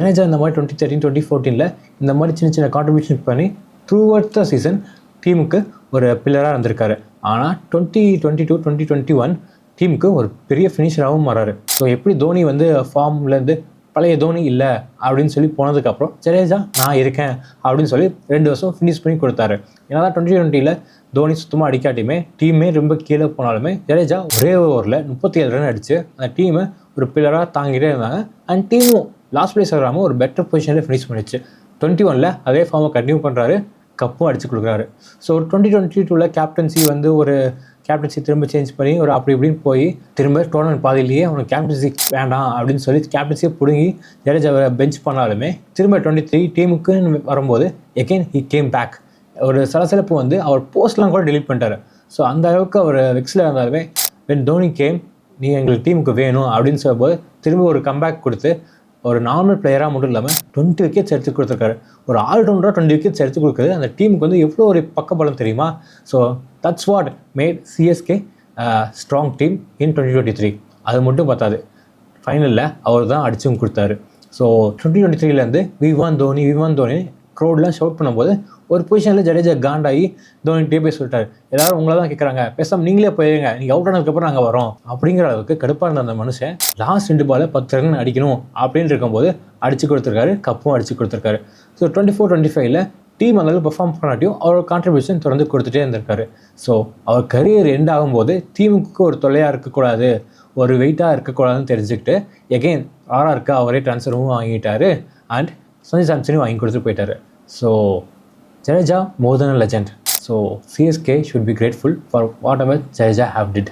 ஜடேஜா இந்த மாதிரி 2013 2014 இந்த மாதிரி சின்ன சின்ன கான்ட்ரிபியூஷன் பண்ணி த்ரூ அவுட் த சீசன் டீமுக்கு ஒரு பில்லராக இருந்திருக்காரு. ஆனால் 2022 2021 டீமுக்கு ஒரு பெரிய ஃபினிஷராகவும் வராரு. ஸோ எப்படி தோனி வந்து ஃபார்ம்லேருந்து பழைய தோனி இல்லை அப்படின்னு சொல்லி போனதுக்கப்புறம் ஜடேஜா நான் இருக்கேன் அப்படின்னு சொல்லி 2 வருஷம் ஃபினிஷ் பண்ணி கொடுத்தாரு. ஏன்னா 2020 தோனி சுத்தமாக அடிக்காட்டியுமே டீமே ரொம்ப கீழே போனாலுமே ஜடேஜா ஒரே ஓவரில் 37 ரன் அடித்து அந்த டீமை ஒரு பில்லராக தாங்கிட்டே இருந்தாங்க. அண்ட் டீமும் லாஸ்ட் பிளேஸ் வராமல் ஒரு பெட்டர் பொசிஷனில் ஃபினிஷ் பண்ணிச்சு. 21 அதே ஃபார்மை கண்டினியூ பண்ணுறாரு, கப்பும் அடிச்சு கொடுக்குறாரு. ஸோ 2022 கேப்டன்சி வந்து ஒரு கேப்டன்சி திரும்ப சேஞ்ச் பண்ணி ஒரு அப்படி இப்படின்னு போய் திரும்ப டோர்னமெண்ட் பாதியிலேயே அவனுக்கு கேப்டன்சி வேண்டாம் அப்படின்னு சொல்லி கேப்டன்சியை பிடுங்கி ஜடேஜாவை பெஞ்ச் பண்ணாலுமே திரும்ப 23 டீமுக்குன்னு வரும்போது எகெயின் ஹி கேம் பேக். ஒரு சலசலப்பு வந்து அவர் போஸ்ட்லாம் கூட டெலீட் பண்ணிட்டாரு. ஸோ அந்த அளவுக்கு அவர் வெக்ஸில் இருந்தாலுமே வென் தோனி கேம் நீ எங்களுக்கு டீமுக்கு வேணும் அப்படின்னு சொல்லும்போது திரும்ப ஒரு கம்பேக் கொடுத்து ஒரு நார்மல் பிளேயராக மட்டும் இல்லாமல் 20 விக்கெட்ஸ் எடுத்து கொடுத்துருக்காரு. ஒரு ஆல்ரவுண்டராக 20 விக்கெட்ஸ் எடுத்து கொடுக்குறது அந்த டீமுக்கு வந்து எவ்வளோ ஒரு பக்கபலம் தெரியுமா. So that's what made CSK strong team in 2023. அது மட்டும் பார்த்தாது, ஃபைனலில் அவர் தான் அடிச்சும் கொடுத்தாரு. ஸோ 2023 வி வான் தோனி க்ரௌட்லாம் ஷவுட் பண்ணும்போது ஒரு பொசிஷனில் ஜடேஜா காண்டாகி தோனிகிட்டே போய் சொல்லிட்டாரு, எல்லாரும் உங்களை தான் கேட்குறாங்க, பேசாமல் நீங்களே போயிருங்க, நீங்கள் அவுட் ஆனதுக்கப்புறம் நாங்கள் வரோம் அப்படிங்கிற அளவுக்கு கடுப்பாக இருந்த அந்த மனுஷன் லாஸ்ட் 2 பாலில் 10 ரன் அடிக்கணும் அப்படின்னு இருக்கும்போது அடிச்சு கொடுத்துருக்காரு, கப்பும் அடிச்சு கொடுத்துருக்காரு. ஸோ 24-25 டீம் அந்தளவுக்கு பெர்ஃபார்ம் பண்ணாட்டியும் அவரோட கான்ட்ரிபியூஷன் தொடர்ந்து கொடுத்துட்டே இருந்திருக்காரு. ஸோ அவர் கரியர் எண்ட் ஆகும்போது டீமுக்கு ஒரு தொல்லையாக இருக்கக்கூடாது, ஒரு வெயிட்டாக இருக்கக்கூடாதுன்னு தெரிஞ்சுக்கிட்டு எகெயின் ஆர்ஆருக்கு அவரே ட்ரான்ஸ்ஃபரும் வாங்கிட்டாரு அண்ட் சஞ்சு சாம்சனையும் வாங்கி கொடுத்துட்டு போயிட்டாரு. So Jadeja more than a legend. So CSK should be grateful for whatever Jadeja have did.